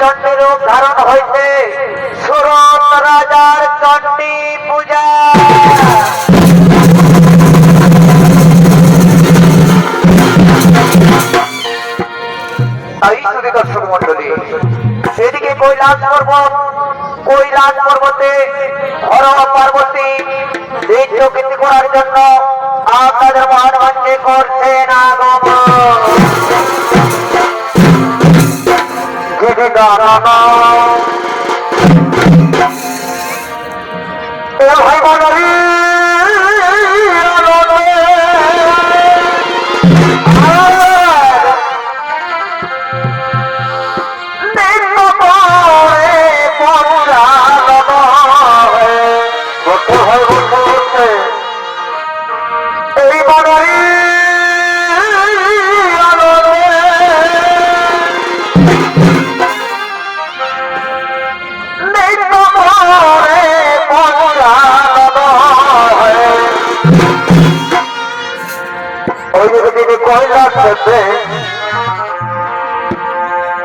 চণ্ডী রূপ ধারণ হয়েছে সুরত রাজার চণ্ডী পূজা। তাই শুধু দর্শক মন্ডলী, এদিকে কৈলাস পর্বতে হর পার্বতী দৃশ্য কীর্তি করার জন্য আপনাদের মহান মঞ্চে করছেন আগমন। ভাই মন্ডলী,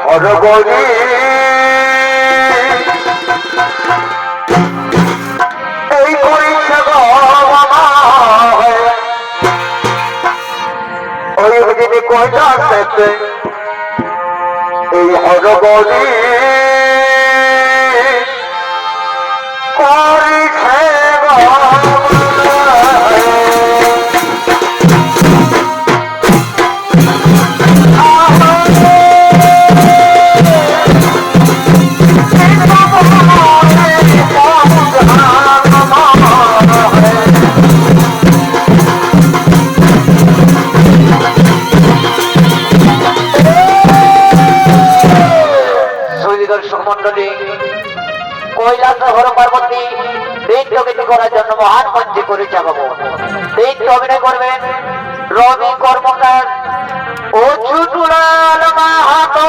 হরগরি এই করেছে ওই দিনে কৈলাসে এই হরগরি করেছে হর পার্বতী দৃশ্য কীর্তি করার জন্য মহান মঞ্চে করে যাবো। দৃশ্য অভিনয় করবেন রবি কর্মকার ও ছুটুলাল মাহাতো।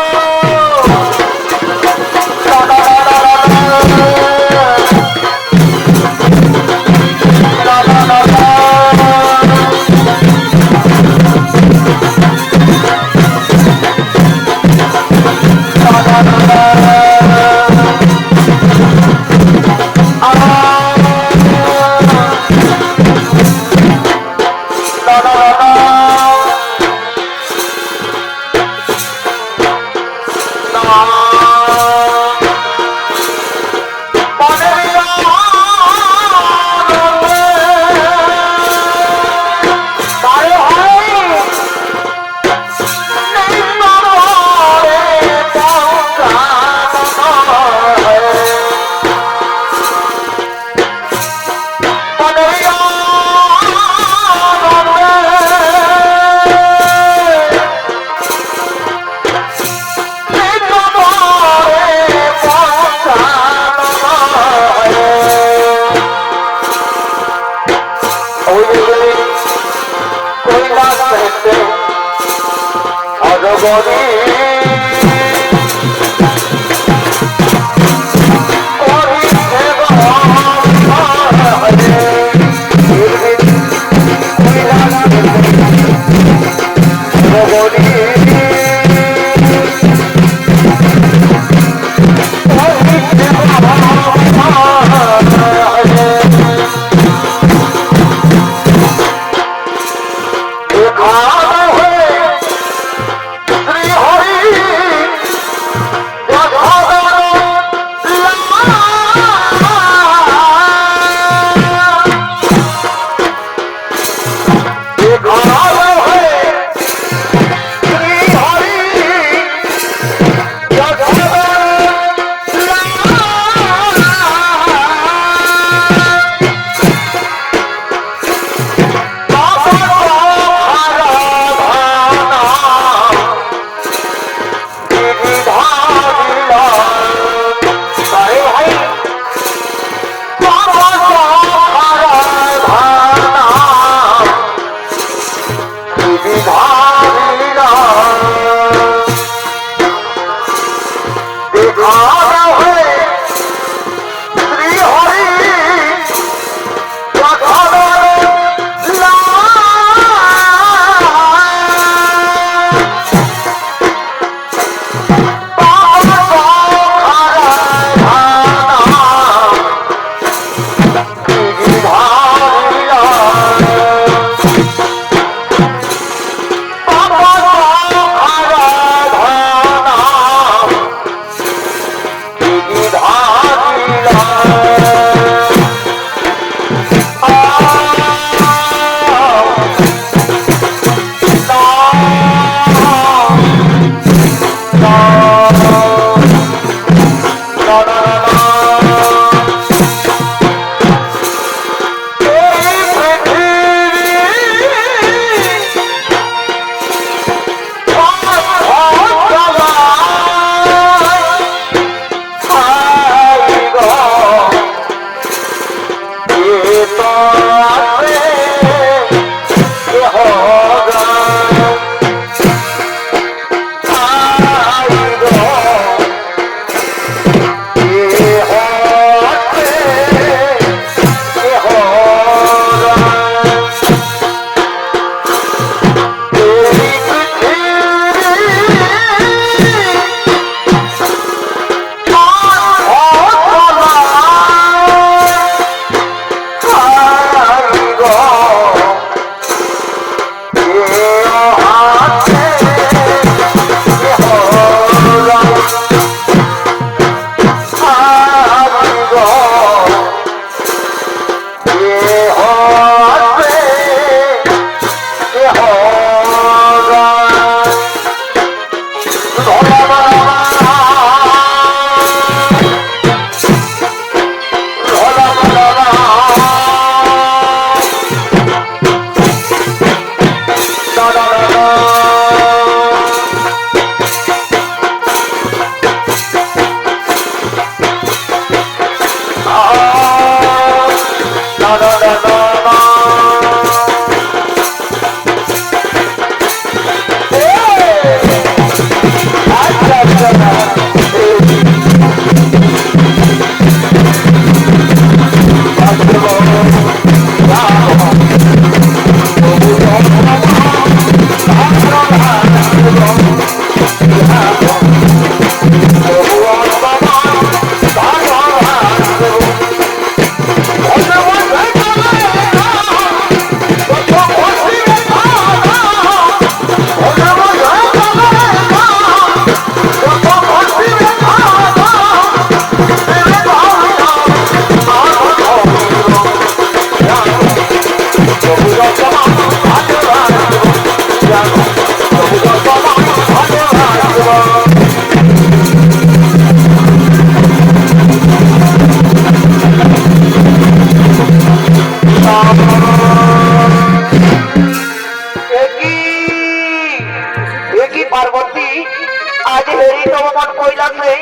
মন কৈলাসে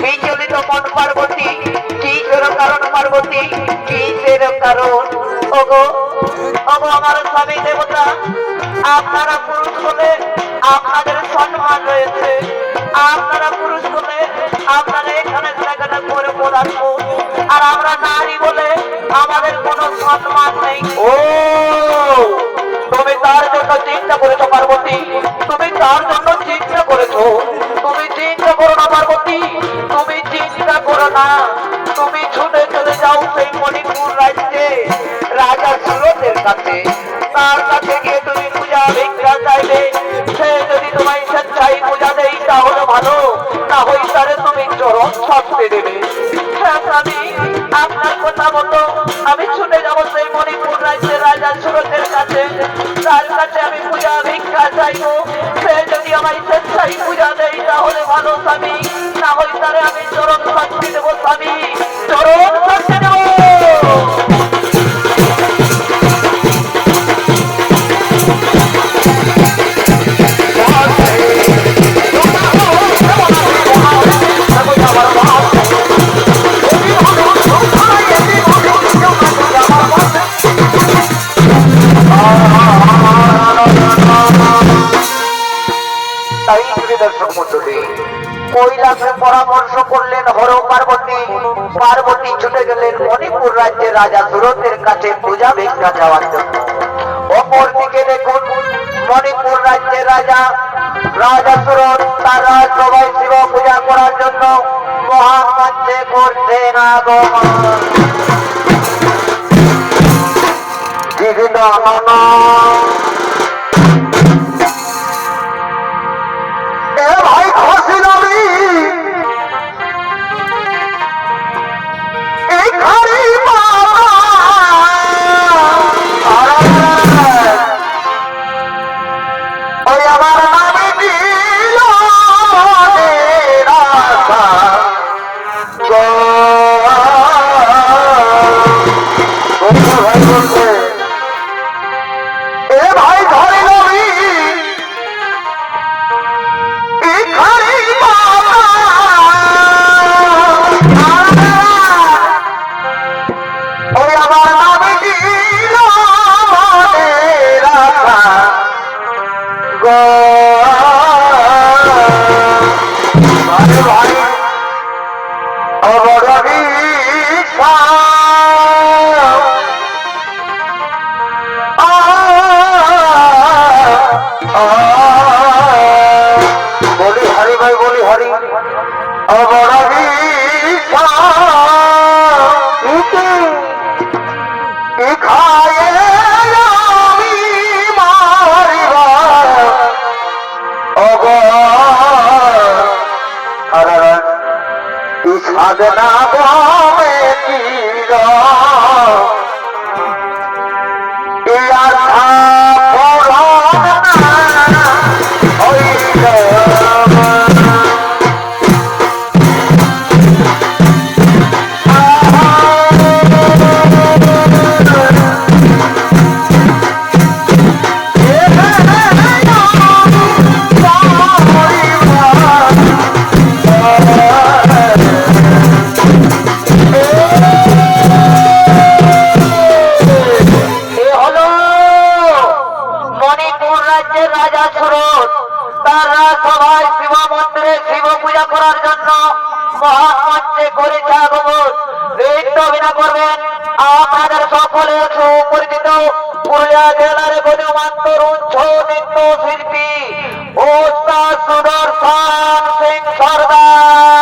বিচলিত মন পার্বতী কিসের কারণ পার্বতী কিসের কারণ ওগো ওগো আমার স্বামী দেবতা আপনারা পুরুষ হলে আপনাদের সম্মান রয়েছে আপনারা পুরুষ হলে আপনারা এখানে জায়গাটা করে পড়াবো আর আমরা নারী বলে আমাদের কোনো সম্মান নেই ও তুমি তার জন্য চিন্তা করেছো পার্বতী তুমি তার জন্য চিন্তা করেছো তুমি চিন্তা করো না পার্বতী তুমি চিন্তা করো না তুমি ছুটে চলে যাও সেই মণিপুর রাজ্যে রাজা সুরতের কাছে তার কাছে গিয়ে তুমি পূজা ভিক্ষা চাইবে সে যদি তোমায় স্বেচ্ছায় পূজা দেয় তাহলে ভালো না হই তারে তুমি চরম শাস্তি দেবে হ্যাঁ স্বামী আপনার কথা মতো আমি ছুটে যাবো সেই মণিপুর রাজ্যের রাজা সুরতের কাছে তার কাছে আমি পূজা ভিক্ষা চাইবো সে যদি আমায় স্বেচ্ছায় পূজা দেয় তাহলে ভালো স্বামী না হই তারে আমি চরম শাস্তি দেবো স্বামী চরম শাস্তি দেবো কৈলাসে পরামর্শ করলেন হর পার্বতী পার্বতী ছুটে গেলেন মণিপুর রাজ্যের রাজা সুরতের কাছে পূজা ভিক্ষা যাওয়ার জন্য অপরদিকে দেখুন মণিপুর রাজ্যের রাজা রাজা সুরত তারা সবাই শিব পূজা করার জন্য মহান মঞ্চে করছেন আগমন সাধনা বমে তীর আপনাদের সকলের সুপরিচিত পুরুলিয়া জেলার গণ্যমান তরুণ ছৌ নৃত্য শিল্পী ওস্তাদ সুদর্শন সিং সরদার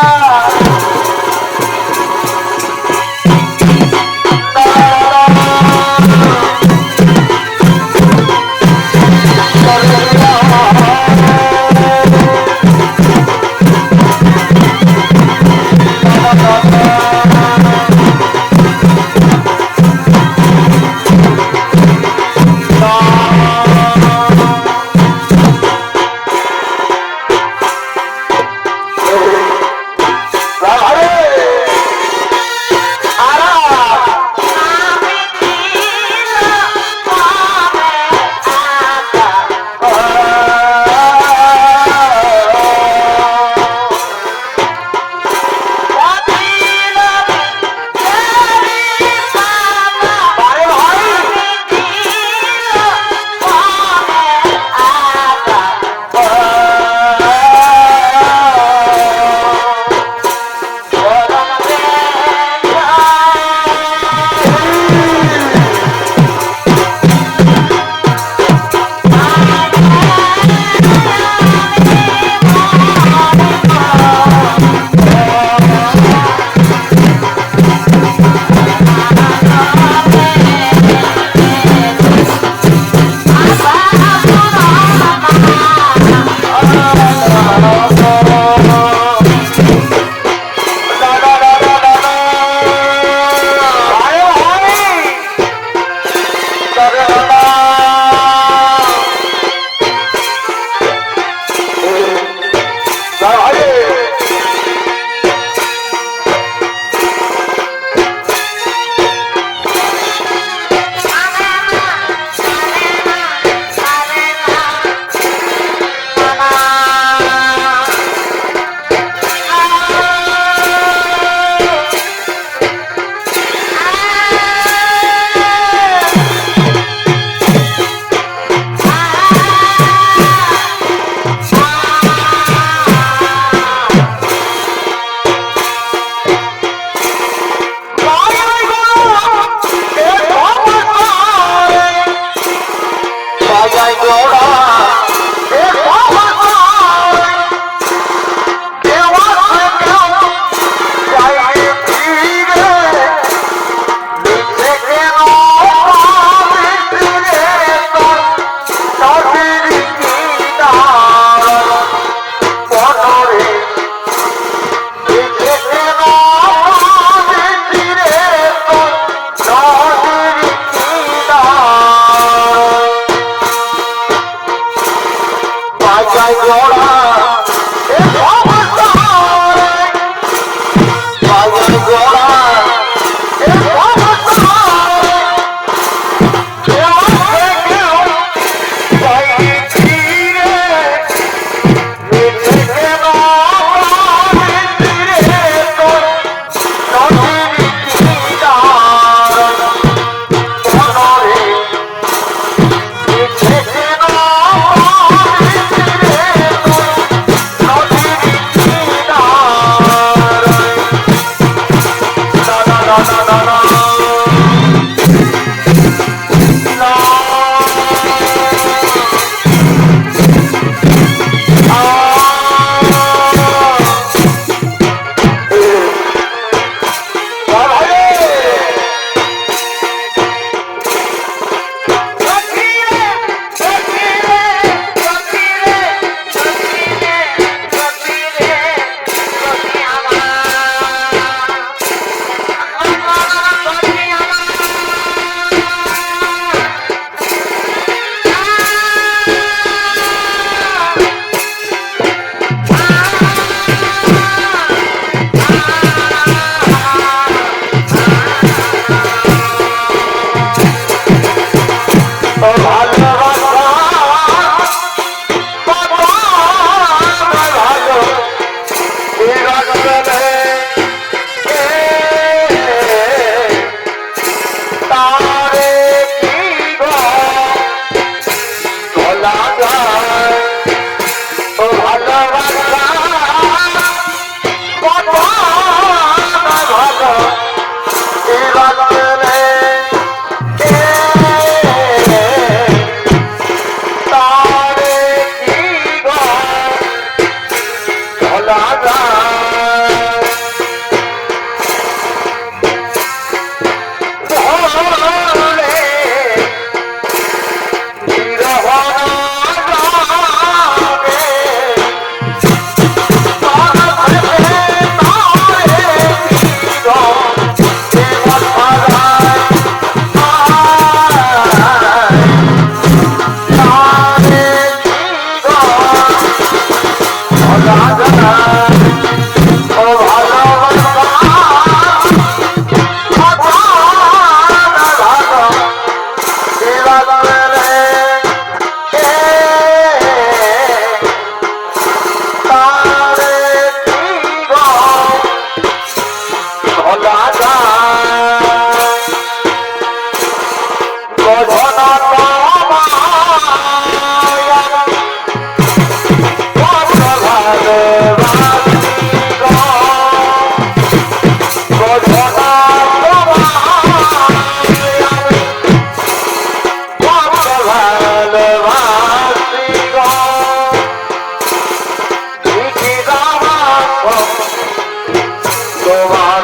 তোমার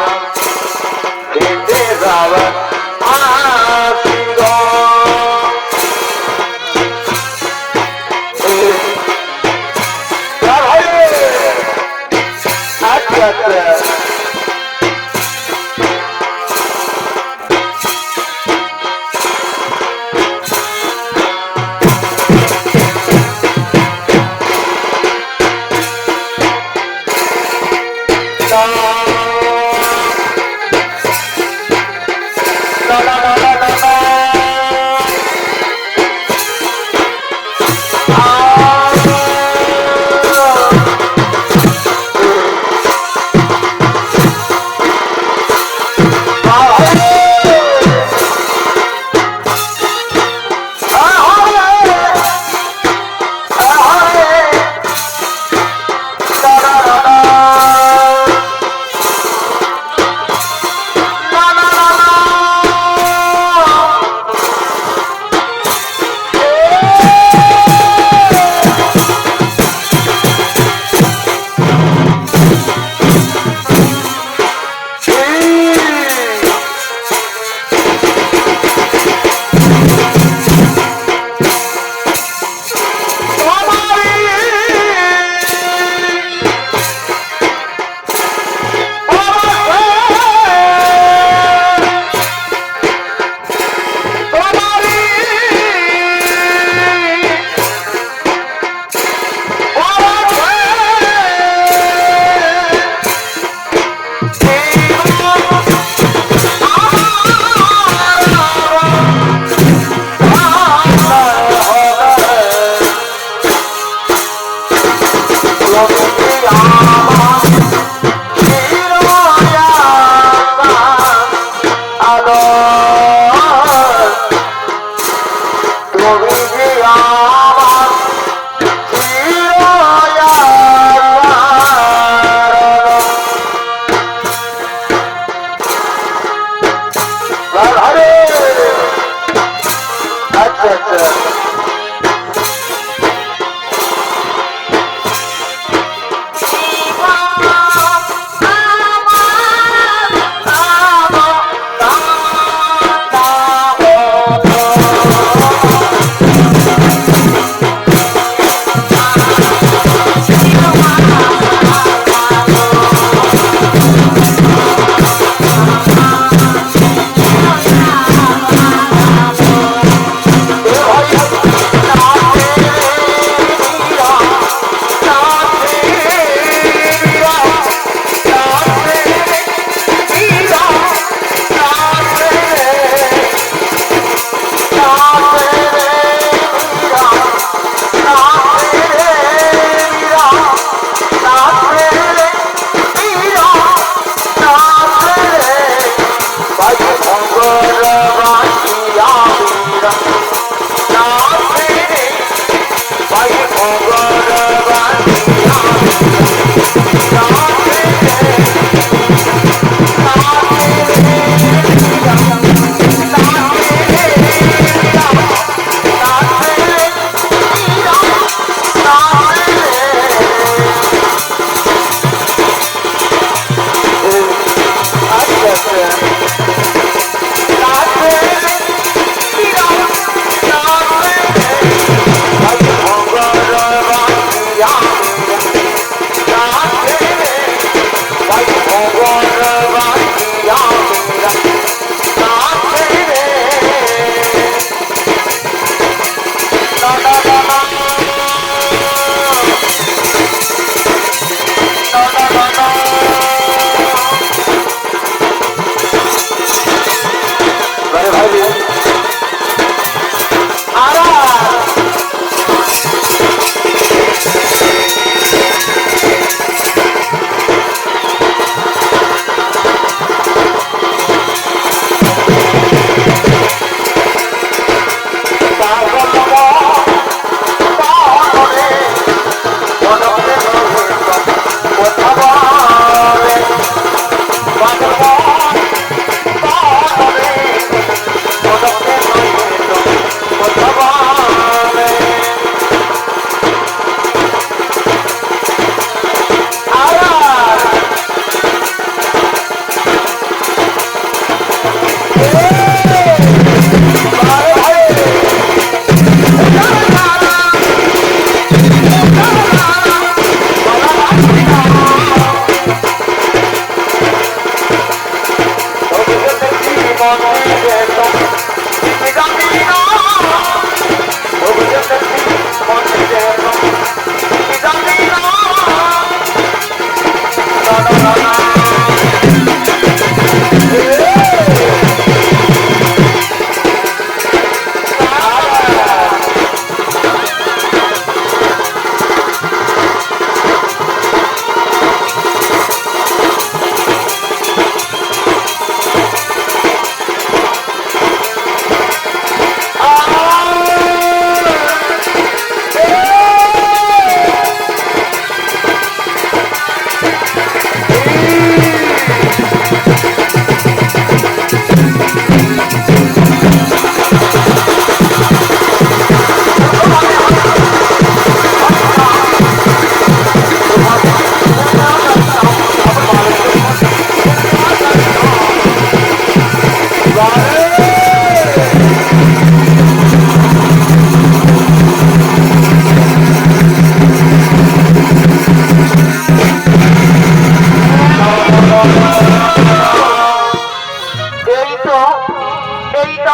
খেতে যাবে আসিব আচ্ছা আচ্ছা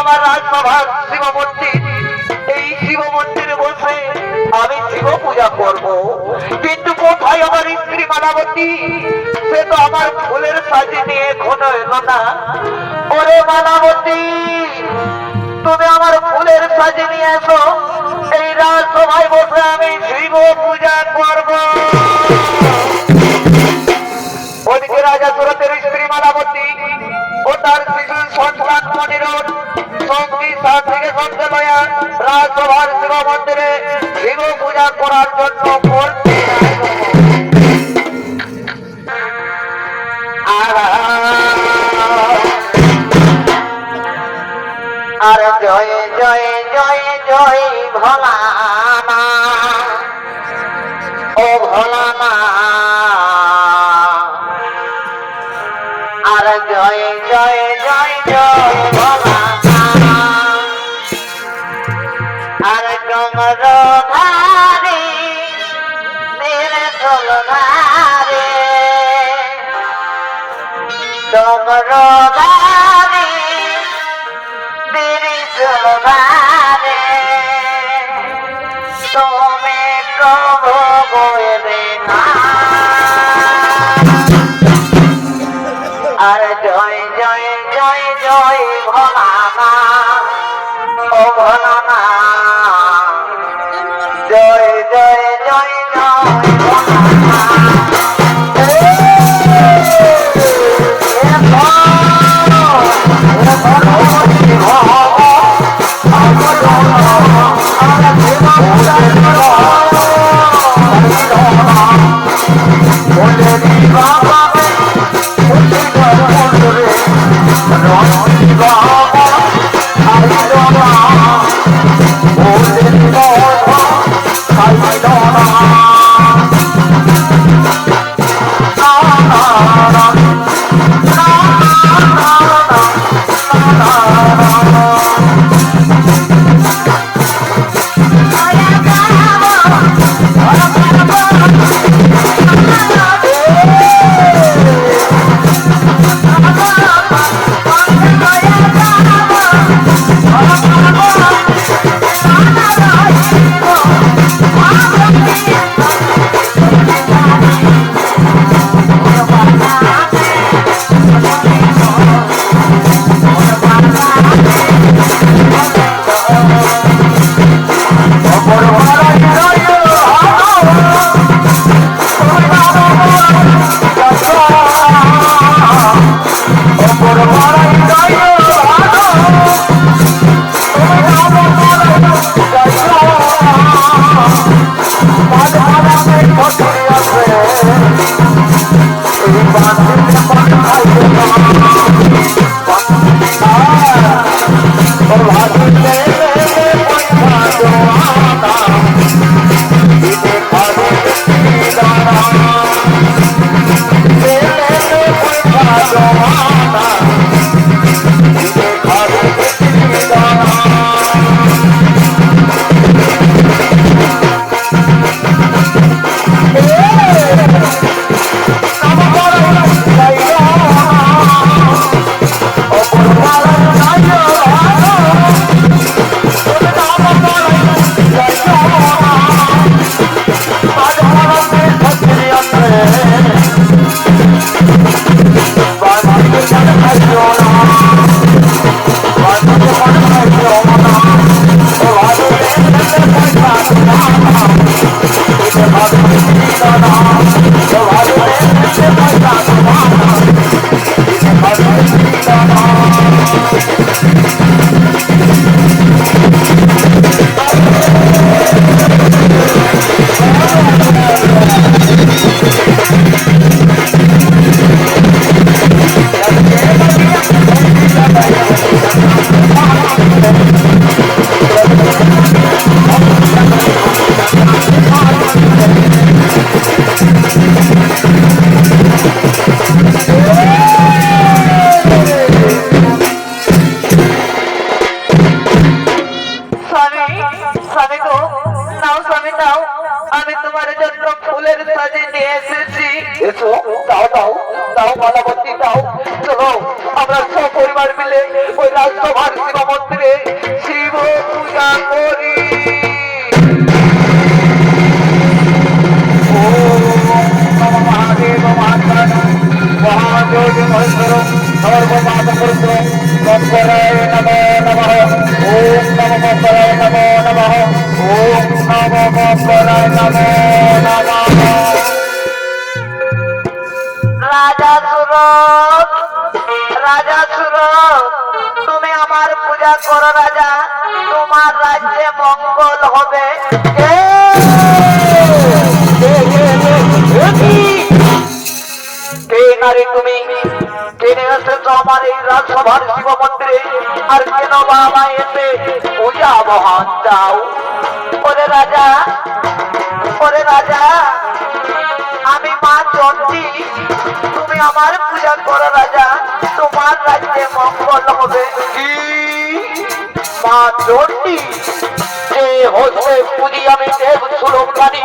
আমার রাজসভার শিব মন্দির। এই শিব মন্দিরে বসে আমি শিব পূজা করব, কিন্তু কোথায় আমার স্ত্রী মালাবতী? সে তো আমার ফুলের সাজি নিয়ে এখনো এলো না। ওরে মালাবতী, তুমি আমার ফুলের সাজি নিয়ে এসো, এই রাজসভায় বসে আমি শিব পূজা করব। ওদিকে রাজা সুরতের স্ত্রী মালাবতী ও তার শিশু সন্তান মনিরুল সঙ্গী সাথীকে সঙ্গে লয়া রাজসভার শিব মন্দিরে শিব পূজা করার জন্য করতে আর জয় জয় জয় জয় ভোলানা, ও ভোলানা, আর জয় জয় জয় জয় ভোলানা, আর ডমর ধারে মেরে চল ধারে, ডমর ধারে মেরে চল ধারে, তুমি প্রভু বলে না। আর জয় জয় জয় জয় ভোলানা, ও ভোলানা, জয় জয় জয় জয় ভোলানা। দাও মালাবতী দাও। চলো আমরা সপরিবার মিলে ওই রাজসভার শিব মন্দিরে শিব পূজা করি। মহাদেব মহাত্মা মহাযোগ মহেশ্বর সর্বপাপপুত্র তৎপরায় নমো নমঃ। ওম নমঃ পরায় নমো নমঃ। ওম নমঃ পরায় নমো নমঃ। রাজাসুর, তুমি আমার পূজা করো রাজা, তোমার রাজ্যে মঙ্গল হবে। তুমি ট্রেনে এসেছো আমার এই রাজসভার শিব মন্দিরে, আর কেন বাবা এসে পূজা বহান দাও? ওরে রাজা, ওরে রাজা, আমি মা চণ্ডী, তুমি আমার পূজা করো রাজা, তোমার রাজ্যে মঙ্গল হবে। কি মা চণ্ডী? যে হচ্ছে পুঁজি আমি দেব সুলঙ্কানি,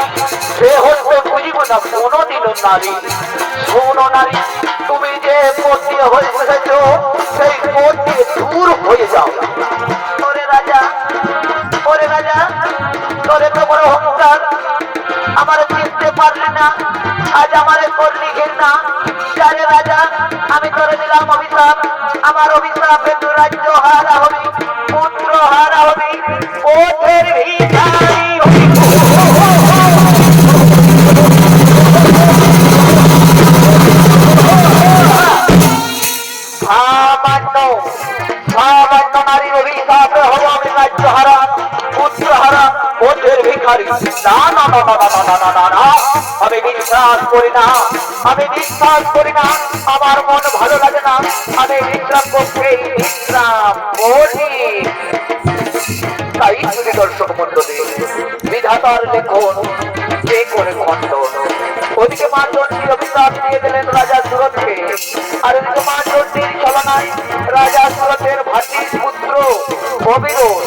সে হচ্ছে পুঁজিব না কোনদিন নারী। শোনো নারী, তুমি যে পথ দিয়ে হয়ে এসেছ সেই পথ দিয়ে দূর হয়ে যাও। ওরে রাজা, ওরে রাজা, তোরে তো বড় অহংকার, আমার চিনতে পারলি না, আজ আমারে করলি ঘৃণা। যারে রাজা, আমি করে দিলাম অভিশাপ, আমার অভিশাপে তুই রাজ্য হারা হবি, পুত্র হারা হবি, পথের ভিখারি হবি। সামান্য নারীর অভিশাপে হব আমি রাজ্য হারা, পুত্র হারা, পথের ভিখারি। না না না না না না না না না, আমি বিশ্বাস করি না, আমি বিশ্বাস করি না, আমার মন ভালো লাগে না, আমি বিশ্রাম করতে বিশ্রাম করি। তাই যদি দর্শক মন্ডলী বিধাতার দেখুন কে করে খণ্ডন। ওদিকে মা চণ্ডীর অভিশাপ দিয়ে দিলেন রাজা সুরথকে, আর ওদিকে মা চণ্ডীর ছলনায় রাজা সুরথের ভাতির পুত্র অবিরোধ,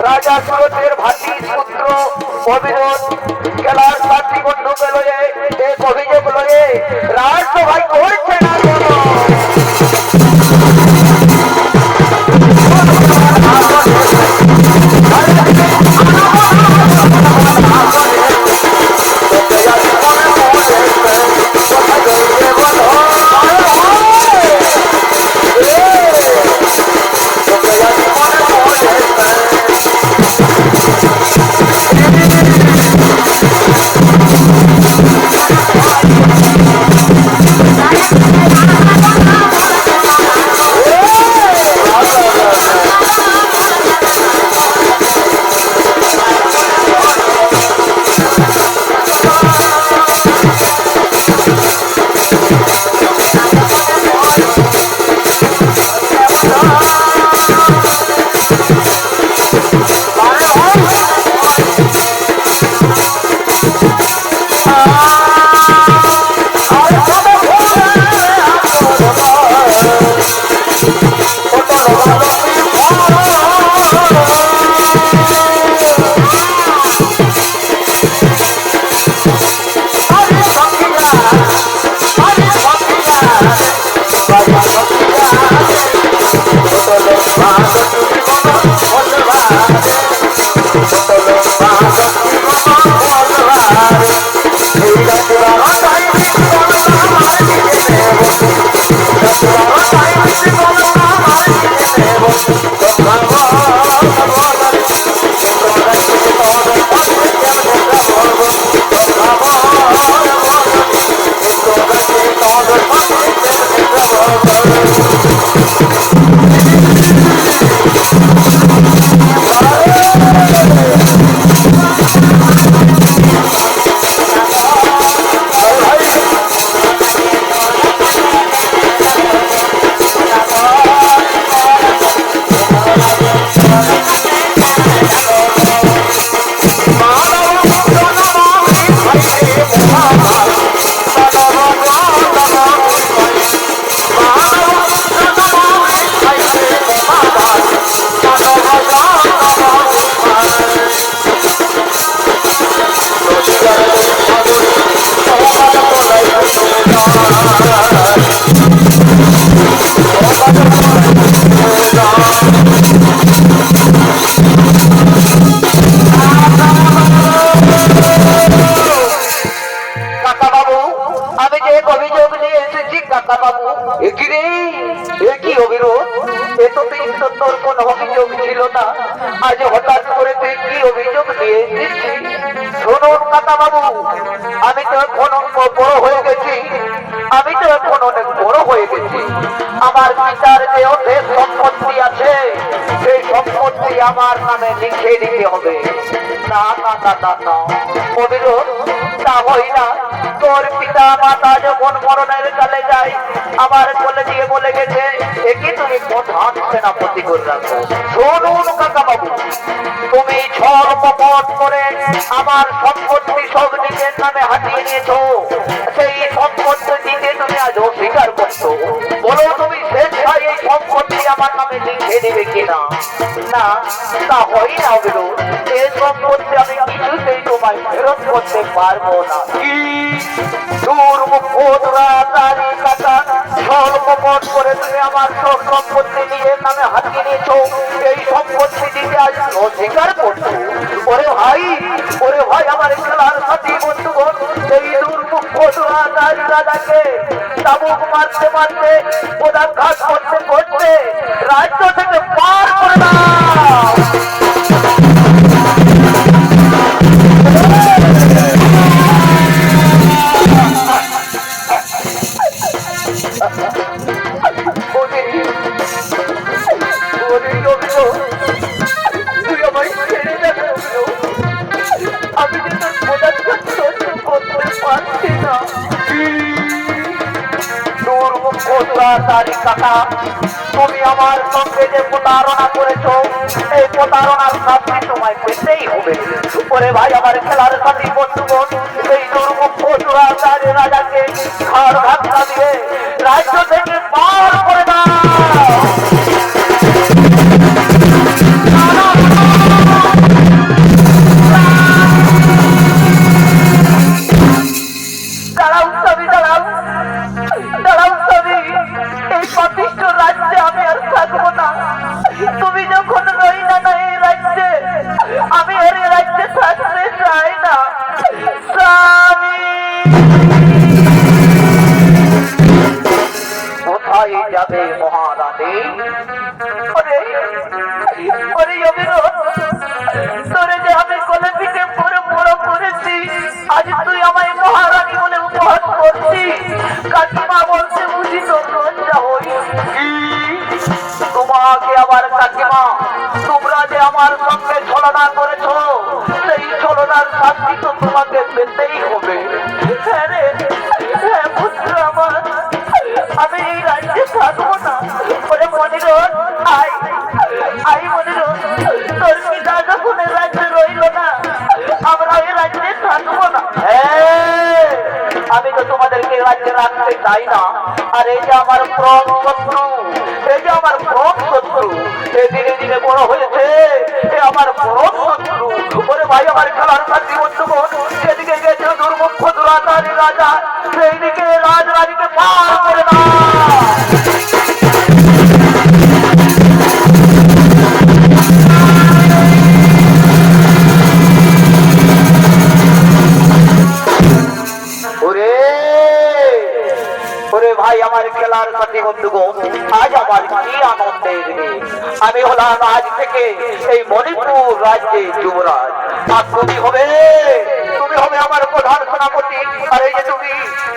রাজা সুরথের ভাতির পুত্র অবিরোধ খেলার সাথী বন্ধুকে লয়ে এক অভিযোগ লয়ে রাজসভাই করছে না কেন? Oh, একিরে একই অবিরোধ, এতদিন তো তোর কোনো অভিযোগ ছিল না, আজ হঠাৎ করে তুই কি অভিযোগ নিয়ে এসেছিস? শুনুন কাকা বাবু, আমি তো এখন বড় হয়ে গেছি, আমি তো এখন অনেক বড় হয়ে গেছি। আমার পিতার যে অর্ধেক সম্পত্তি আছে সেই সম্পত্তি আমার নামে লিখে দিতে হবে। না না না না না অবিরোধ, তা হই না। তোর পিতা মাতা যখন মরণের কালে যায় আমার কোলে দিয়ে বলে গেছে একে তুমি প্রধান সেনাপতি করে রাখো। শুনুন কাকা বাবু, তুমি ছল কপট করে আমার সম্পত্তি সব নিজের নামে হাতিয়ে নিয়েছো, সেই সম্পত্তি দিতে তুমি আজ অস্বীকার করছো। বলো তুমি স্বেচ্ছায় এই সম্পত্তি আমার নামে লিখে দেবে কিনা? না, তা হয় না অবিরোধ, এই সম্পত্তি আমি কিছুতেই তোমায় ফেরত করতে পারবো না। কি দুর্মুখতারি কাকা, ছল কপট করে তুমি আমার সব সম্পত্তি নিজের নামে হাতিয়ে নিয়েছো, এই সম্পত্তি দিতে আজ অস্বীকার করছো? ওরে ভাই, ওরে ভাই, আমার খেলার সাথী বন্ধুগণ, এই দুর্মুখতারি রাজাকে চাবুক মারতে মারতে পদাঘাত করতে করতে রাজ্য থেকে পার করে দাও। আমি যে তোর পদাঘাত সহ্য করতে পারছি না। দুর্মুখতারি কাকা, তুমি আমার সঙ্গে যে প্রতারণা করেছো এই প্রতারণার শাস্তি তোমায় পেতেই হবে। ওরে ভাই, আমার খেলার সাথী বন্ধুগণ, এই দুর্মুখতারি রাজাকে ঘাড় ধাক্কা দিয়ে রাজ্য থেকে পার করে দাও। দাঁড়াও স্বামী, দাঁড়াও দাঁড়াও স্বামী, এই পাপিষ্ঠ রাজ্যে আমি আর থাকবো না। তুমি যখন রই না না এই রাজ্যে, আমি আর এই রাজ্যে থাকতে চাই না স্বামী। কোথায় যাবে মহারানী? ওরে ওরে অবিরোধ, তোরে যে আমি কোলে পিঠে পরে বড় করেছি, আজ তুই আমায় মহারানী বলে উপহাস করছিস। কাকিমা বলতে বুঝি তোর লজ্জা হই? তোমাকে আবার কাকিমা, তোমরা যে আমার সঙ্গে ছলনা করেছো সেই ছলনার শাস্তি তো তোমাকে পেতেই হবে। হ্যাঁ রে, হ্যাঁ পুত্র আমার, আমি এই রাজ্যে থাকবো না। বলে মনিরোধ, আই আই মনিরোধ, তোর পিতা যখন এই রাজ্যে রইল না, আমরা এই রাজ্যে থাকবো না। হ্যাঁ, আমি তো তোমাদেরকে রাজ্যে রাখতে চাই না। আর এই যে আমার প্রম শত্রু, এই যে আমার প্রম শত্রু, এ ধীরে ধীরে বড় হয়েছে, এ আমার প্রম শত্রু। ওরে ভাই, আমার খেলার সাথী বন্ধুগণ, যেদিকে গেছে দুর্মুখতারি রাজা, সেই দিকে রাজরানীকে পার করে দাও। ভাই, আমার খেলার সাথী বন্ধুগণ, আজ আমার কি আনন্দের দিন। আমি হলাম আজ থেকে এই মণিপুর রাজ্যে যুবরাজ, আর তুমি হবে আমার প্রধান সেনাপতি, আর এই যে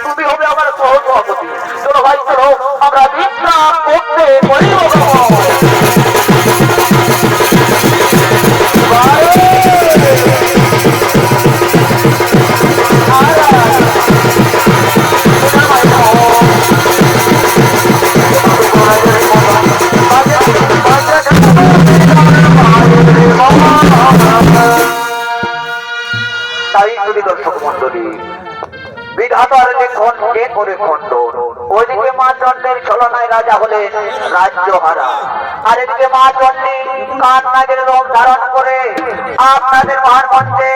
তুমি হবে আমার সহসভাপতি। চলো ভাই, চলো আমরা বিশ্রাম করতে পারি। দর্শক মন্ডলী, বিধাতার যে খণ্ডে করে খণ্ড, ওইদিকে মা চন্ডের ছলনায় রাজা হলে রাজ্য হারা, আর এদিকে মা চন্ডী কান নাগের রূপ ধারণ করে আপনাদের মহান মঞ্চে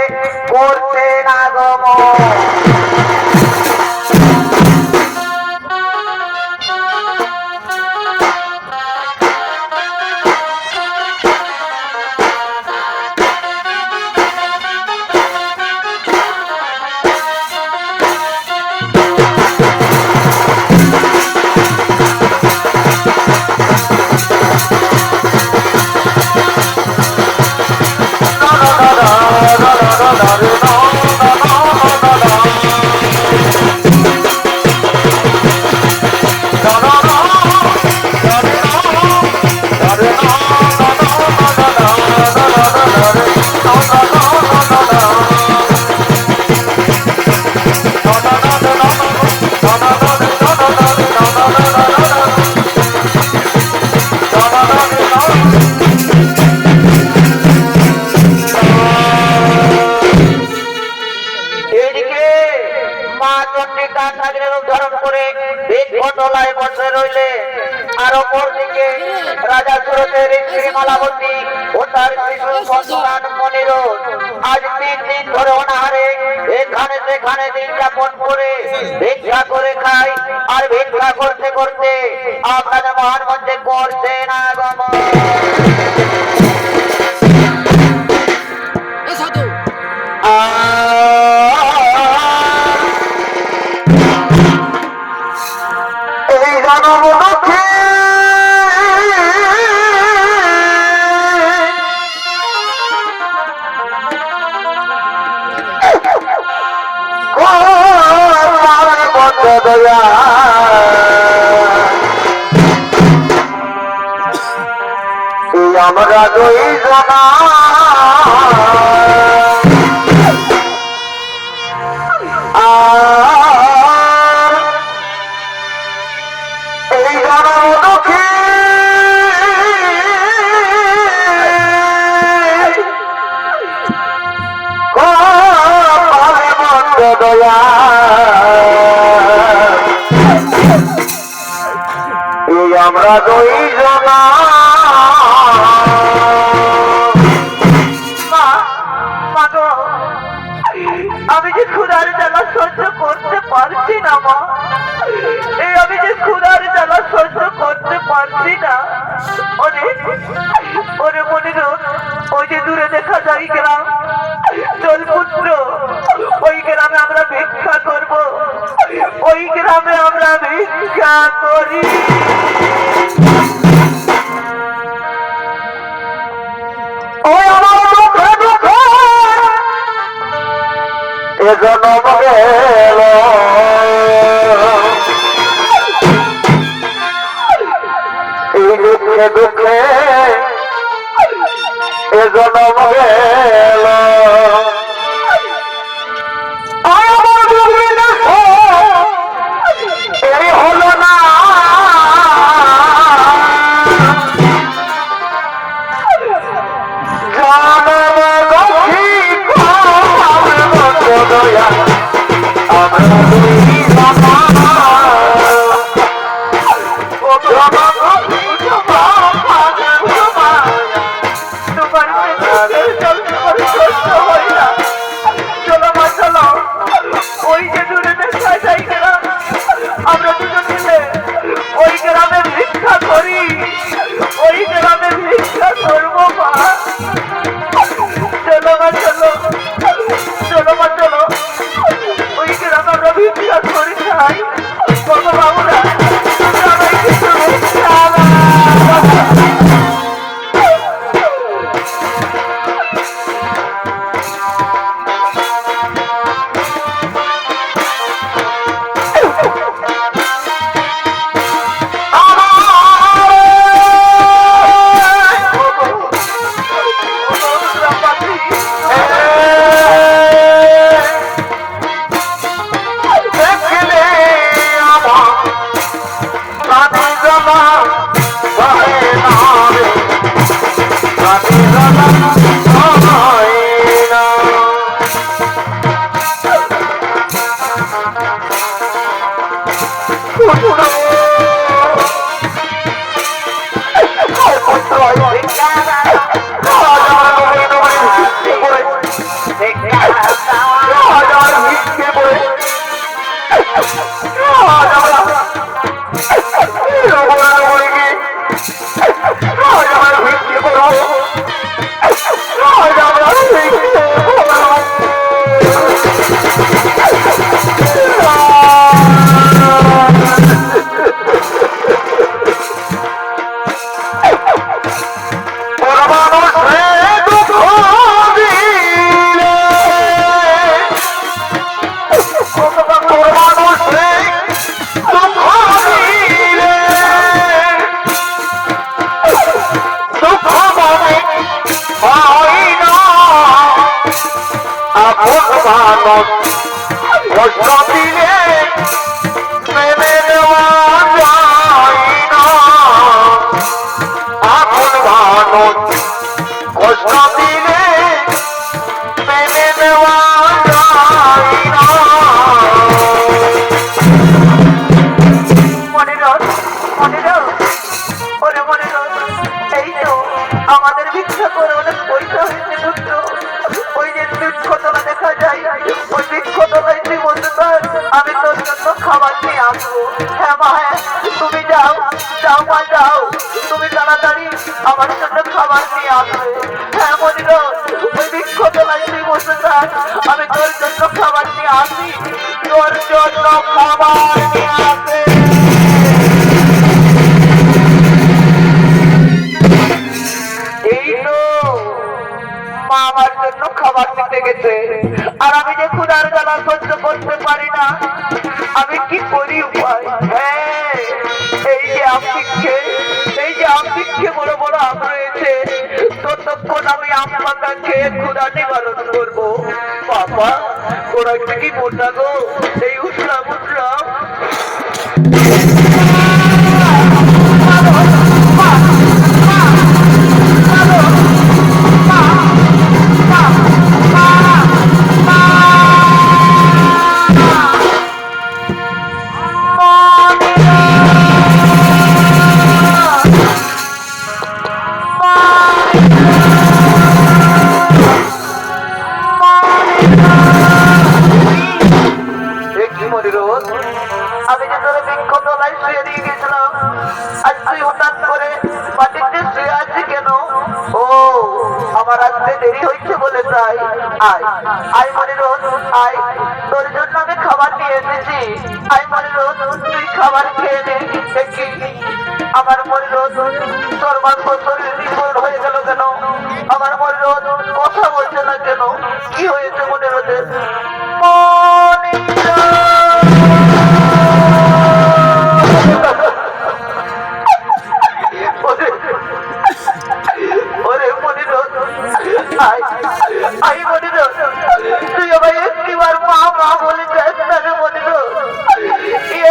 করছেন আগমন। আর অপরদিকে রাজা সুরতের স্ত্রী মালাবতী ও তার শিশু সন্তান মনিরোধ আজ 3 দিন ধরে অনাহারে এখানে সেখানে দিন যাপন করে ভিক্ষা করে খায়। আর ভিক্ষা করতে করতে আপনাদের মহান মঞ্চে করছে না গমন। এই জনমুখী দয়া আমরা দুই জনা এই জনমুখী দয়া আমরা দুই জনা আমি যে ক্ষুধার জ্বালা সহ্য করতে পারছি না মা। এই আমি যে ক্ষুধার জ্বালা সহ্য করতে পারছি না। ওরে মনিরোধ, ওই যে দূরে দেখা যায় গ্রাম জলপুত্র, ওই গ্রামে আমরা ভিক্ষা করব। ওই গ্রামে আমরা ভিক্ষা করি। জনম গেল এই দুঃখে দুঃখে এ জনম গেল এই হলো না দয়া আমরা দুই জনা ওই যে দূরে দেখা যায় গ্রাম, আমরা দুজন মিলে ওই গ্রামে ভিক্ষা করি। ওই গ্রামে ভিক্ষা করবো মা। চলো মা চলো, চলো মা চলো, ওই গ্রামে আমরা ভিক্ষা করি খাই। বাবুরা সবাই কিছু মা যাও, তুমি তাড়াতাড়ি আমার জন্য খাবার নিয়ে আসবে। হ্যাঁ মনিরোধ, ওই বৃক্ষতলায় তুই বসে থাক, আমি তোর জন্য খাবার নিয়ে আসি, তোর জন্য খাবার নিয়ে আসে। এই তো মা আমার জন্য খাবার নিতে গেছে, আর আমি যে ক্ষুধার জ্বালা সহ্য করতে পারি না, আমি কি করি উপায়? হ্যাঁ, এই যে আম বৃক্ষে বড় বড় আম রয়েছে, ততক্ষণ আমি আম পাতা খেয়ে ক্ষুধা নিবারণ করবো। বাবা ওরা কি মোটা গো, এই উঠলাম উঠলাম। আমি যে তোর বৃক্ষতলায় শুয়ে দিয়ে গেছিলাম, আজ তুই হঠাৎ করে মাটিতে শুয়ে আছি কেন? ও আমার আসতে দেরি হয়েছে বলে তাই। আয় আয় মনিরোধ, আয়, তোর জন্য আমি খাবার নিয়ে এসেছি। আয় মনিরোধ, তুই খাবার খেয়ে নে। দেখি আমার মনিরোধ সর্বাঙ্গ শরীর নির্ভর হয়ে গেল কেন? আমার মনিরোধ কথা বলছে না কেন? কি হয়েছে মনিরোধের? তুই আমায় একটিবার মা মা বলে যাস না রে মনিরোধ,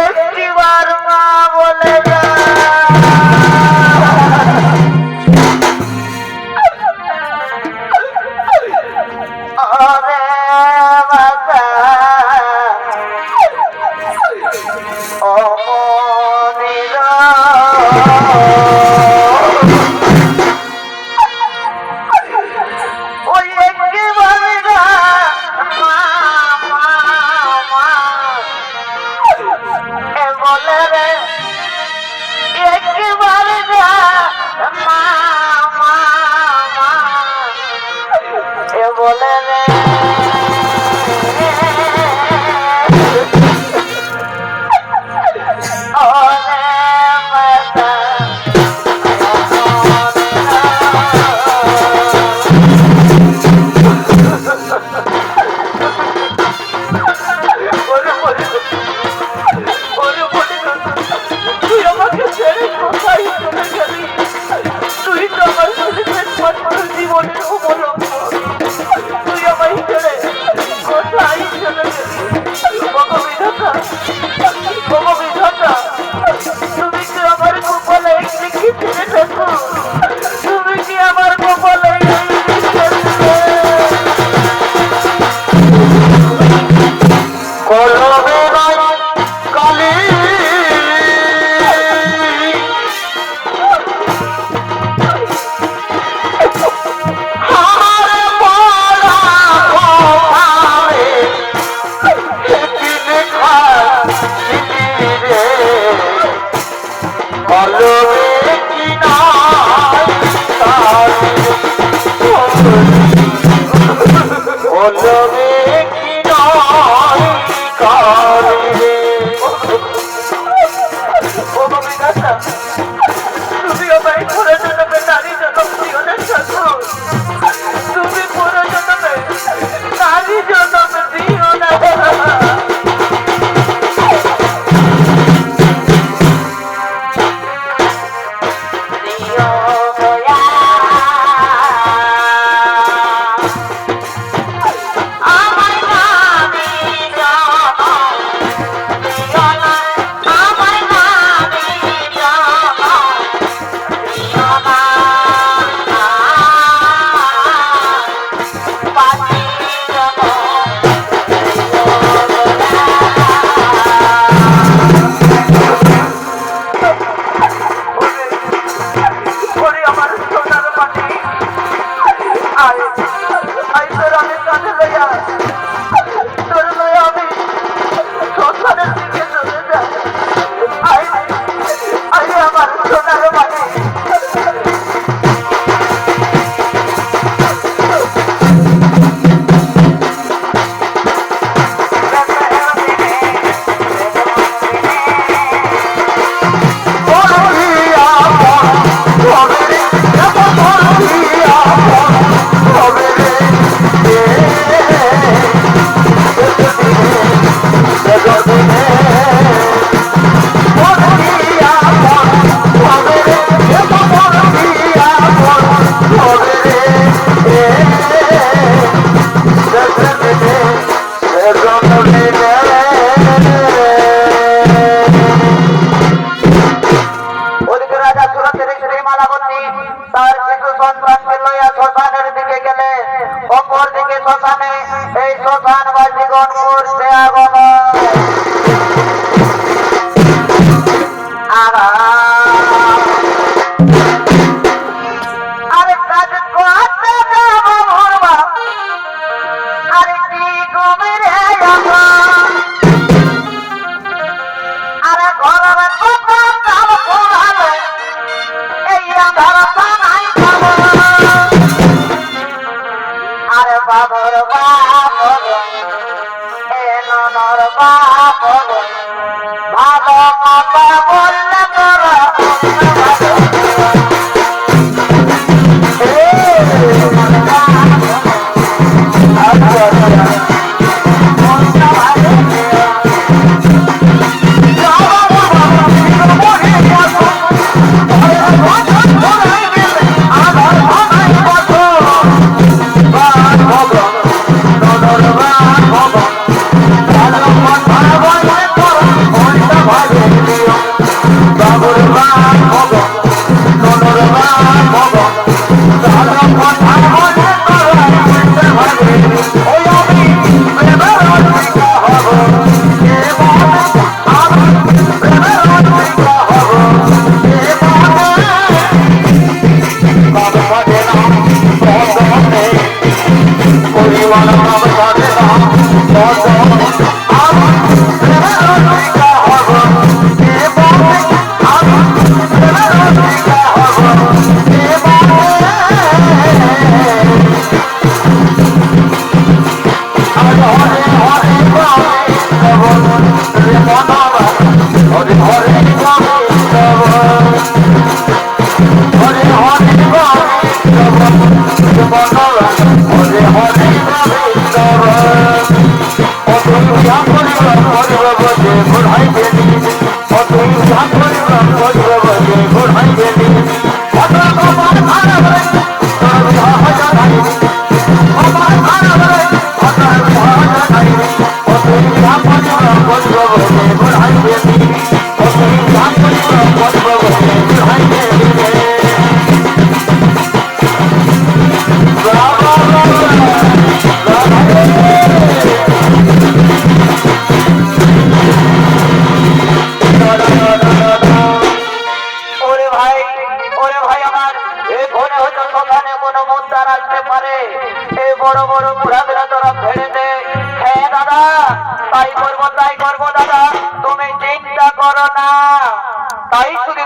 একটিবার মা বলে যা। শ্মশানবাসীগণ করছে আগমন। আরে কাজ করতে যাব ভরবা, আরে কি গভীরে আরে ঘরের দোকান দাম খোলাবে, এই আধার পানাই খাবো। আরে বাবর বাবর এ ননর বাবর ভালো কথা বললে তোরা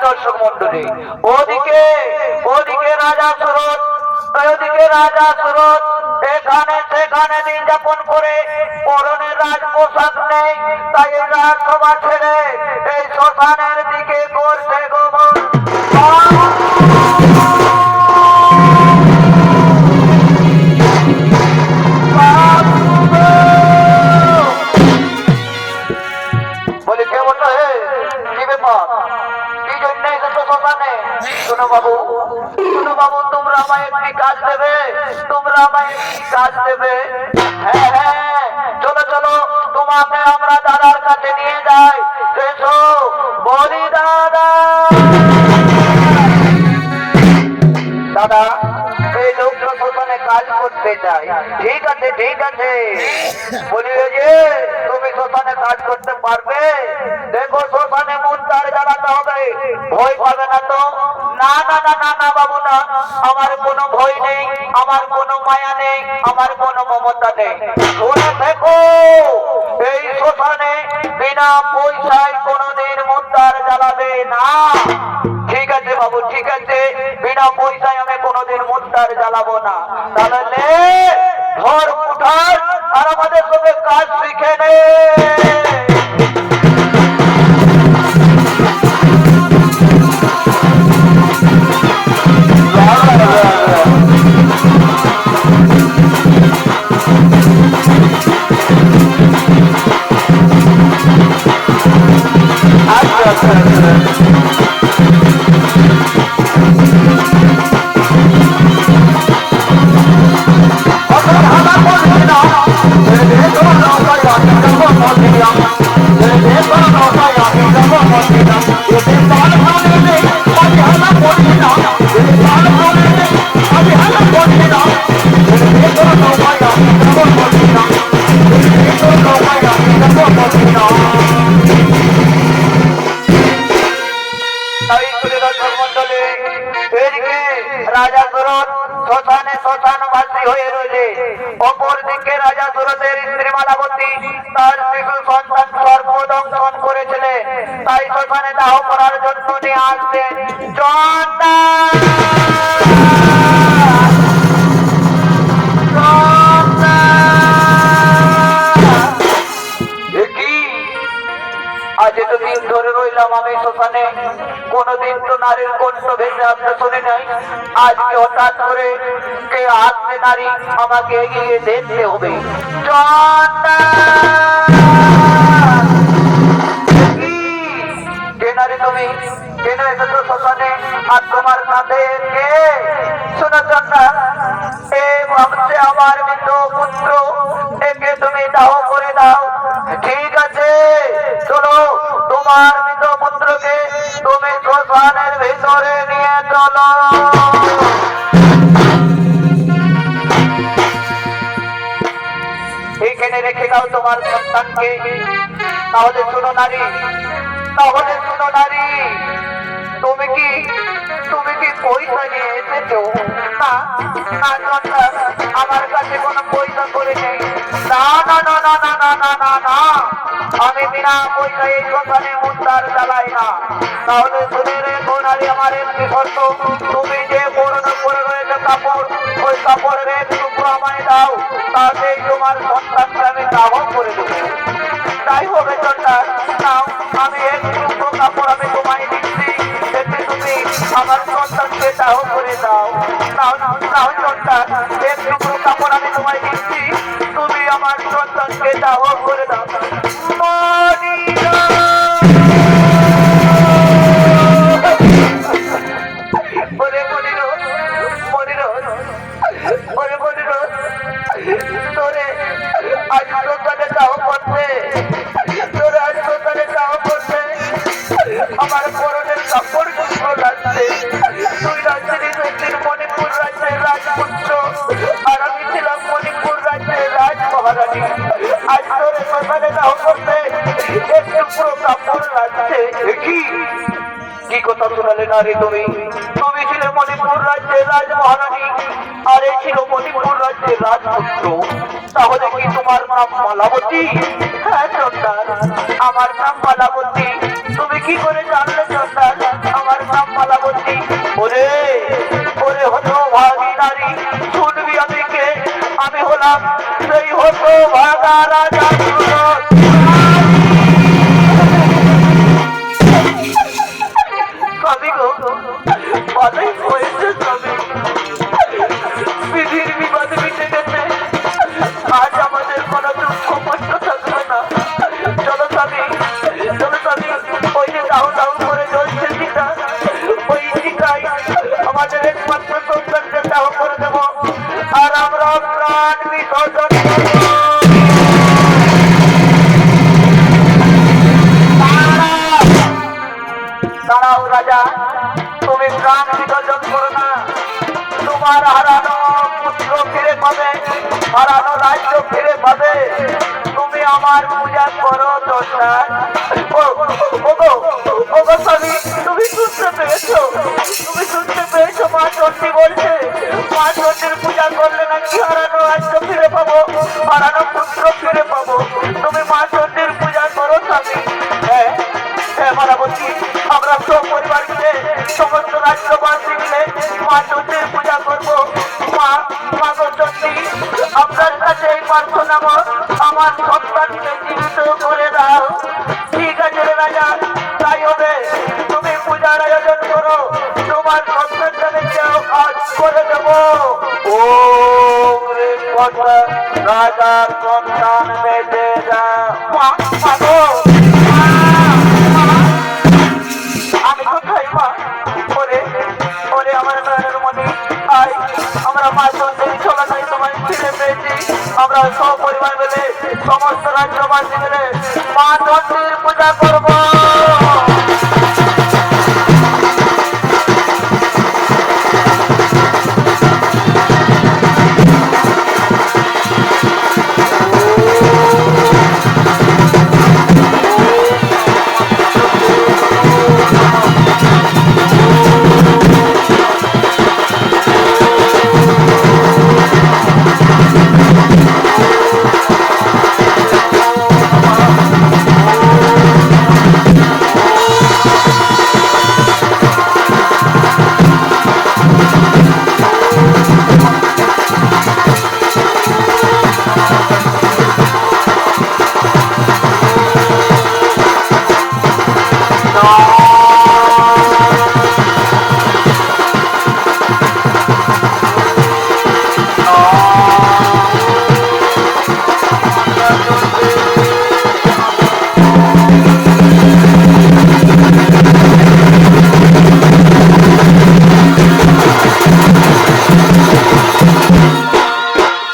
দর্শক মন্ডলী ওদিকে ওদিকে রাজা সুরত এখানে সেখানে দিন যাপন করে পরনে রাজ পোশাক নেই, তাই রাজসভা ছেড়ে এই শ্মশানের দিকে করছে গোবর। বলি কে বলতো হে কি ব্যাপার, কি জন্য এসেছো শ্মশানে? শোনো বাবু তোমরা আমায় একটি কাজ দেবে, হ্যাঁ হ্যাঁ চলো চলো তোমাকে আমরা দাদার কাছে নিয়ে যাই। এসো বলি দাদা এই লোকটা শ্মশানে কাজ করতে চাই। ঠিক আছে বলি যে তুমি শ্মশানে কাজ করতে পারবে? দেখো শ্মশানে মুদ্রার জ্বালাতে হবে, ভয় পাবে না তো? না না না না না বাবু না, আমার কোনো ভয় নেই, আমার কোনো মায়া নেই, আমার কোনো মমতা নেই। শুনে দেখো এই শ্মশানে বিনা পয়সায় কোনোদিন মুদ্রার জ্বালাবে না। ঠিক আছে বাবু ঠিক আছে, বিনা পয়সায় আমি কোনোদিন মুদ্রার জ্বালাবো না। তাহলে ঘর উঠার আর আমাদের সঙ্গে কাজ শিখে নে। Hãy subscribe cho kênh Ghiền Mì Gõ để không bỏ lỡ những video hấp dẫn। দর্শক মন্ডলী, এদিকে রাজা সুরত শ্মশানে শ্মশানবাসী হয়ে রয়েছে, অপরদিকে রাজা সুরতের স্ত্রী মালাবতী তার শিশু সন্তান সর্বদংশন করেছিলেন, তাই শ্মশানে দাহ করার জন্য নিয়ে আসছেন। চন্দা আজ এতদিন ধরে রইলাম আমি শ্মশানে, কোনদিন তো নারীর কণ্ঠ ভেসে আসতে শুনি নাই, আজকে হঠাৎ করে কে আসছে নারী, আমাকে এগিয়ে দেখতে হবে। কে নারী তুমি? কেন এসেছো শ্মশানে? আর তোমার কাঁধে কে? শোনো চন্দ্রা, এ ভাবছে আমার মৃত পুত্র, একে তুমি দাহ করে দাও। ঠিক আছে, চলো তোমার মৃত পুত্রকে তুমি শ্মশানের ভিতরে নিয়ে চলো। এখানে রেখে দাও তোমার সন্তানকে। তাহলে শুনো নারী, তাহলে শুনো নারী, তুমি কি পয়সা নিয়ে এসেছো? না না চন্দ্রা, আমার কাছে কোনো পয়সা করে নেই। না না না না না না না না না, আমি বিনা পয়সায় এই শ্মশানে মুদ্রার চালাই না। তাহলে শুনে রেখো নারী, আমার একটি শর্ত, তুমি যে পুরনো পরে রয়েছে কাপড়, ওই কাপড়ের এক টুকরো আমায় দাও, তাতেই তোমার সন্তানকে আমি দাহ করে দেবো। তাই হবে চন্দ্রা, নাও, আমি এক টুকরো কাপড় আমি তোমায় দিচ্ছি, এতে তুমি আমার সন্তানকে দাহ করে দাও। নাও নাও চন্দ্রা, এক টুকরো কাপড় আমি তোমায় দিচ্ছি, তুমি আমার সন্তানকে দাহ করে দাও। তোরে আজ সন্তানে দাহ করতে, তোরে আজ সন্তানে দাহ করতে আমার পরনের কাপড় গুলো লাগছে। তুই রাজ্যের একদিন মণিপুর রাজ্যের রাজপুত্র, আর আমি ছিলাম মণিপুর রাজ্যের রাজ মহারানী। আজ তোরে শ্মশানে দাহ করতে একটু পুরো কাপড় লাগছে। কি কথা শোনালে নারী তুমি? তুমি ছিলে মণিপুর রাজ্যের রাজ মহারানী, আর এই ছিল মণিপুর রাজ্যের রাজপুত্র। তাহলে কি তোমার নাম মালাবতী? হ্যাঁ চন্দ্র, আমার নাম মালাবতী। তুমি কি করে জানলে চন্দ্র আমার নাম মালাবতী? ওরে ওরে হতভাগী নারী, শুনবি আমি কে? আমি হলাম সেই হতভাগা রাজা সুরত। স্বামী গো, ভালোই হয়েছে স্বামী, বিধির বিবাদ মিটে গেছে, আজ আমাদের কোনো দুঃখ কষ্ট থাকবে না। চলো স্বামী, চলো স্বামী, ওই যে দাউ দাউ করে জ্বলছে চিতা, ওই চিতাই আমাদের একমাত্র সন্তানকে দাহ করে দেবো, আর আমরা প্রাণ বিসর্জন করবো। দাঁড়াও রাজা, তুমি প্রাণ বিসর্জন করো না, তোমার হারানো পুত্র ফিরে পাবে, হারানো রাজ্য ফিরে পাবে। তুমি আমার পূজা করো চন্দ্রা। স্বামী, তুমি শুনতে পেয়েছো? তুমি শুনতে পেয়েছো? মা চণ্ডী বলছে, মা চণ্ডীর পূজা করলে নাকি হারানো রাজ্য ফিরে পাবো, হারানো পুত্র ফিরে পাবো। তুমি মা চণ্ডীর পূজা করো স্বামী। হ্যাঁ হ্যাঁ মালাবতী, আমরা সব পরিবার মিলে, সমস্ত রাজ্যবাসী মিলে মা চণ্ডীর পূজা করবো। মা গো চণ্ডী, আপনার কাছে এই প্রার্থনা, আমার সন্তানকে জীবিত করে দাও। ঠিক আছে রে রাজা, তাই হবে। তুমি পূজার আয়োজন করো, তোমার সন্তানকে আজ করে দেবো। ও রাজার সন্তান বেঁচে যা। আমি কোথায় মা? ওরে ওরে আমার প্রাণের মনে, আয় আমরা মা চণ্ডীর চলা নাই তোমায় ফিরে পেয়েছি। আমরা সব পরিবার মিলে, সমস্ত রাজ্যবাসী মিলে মা চণ্ডীর পূজা করবো।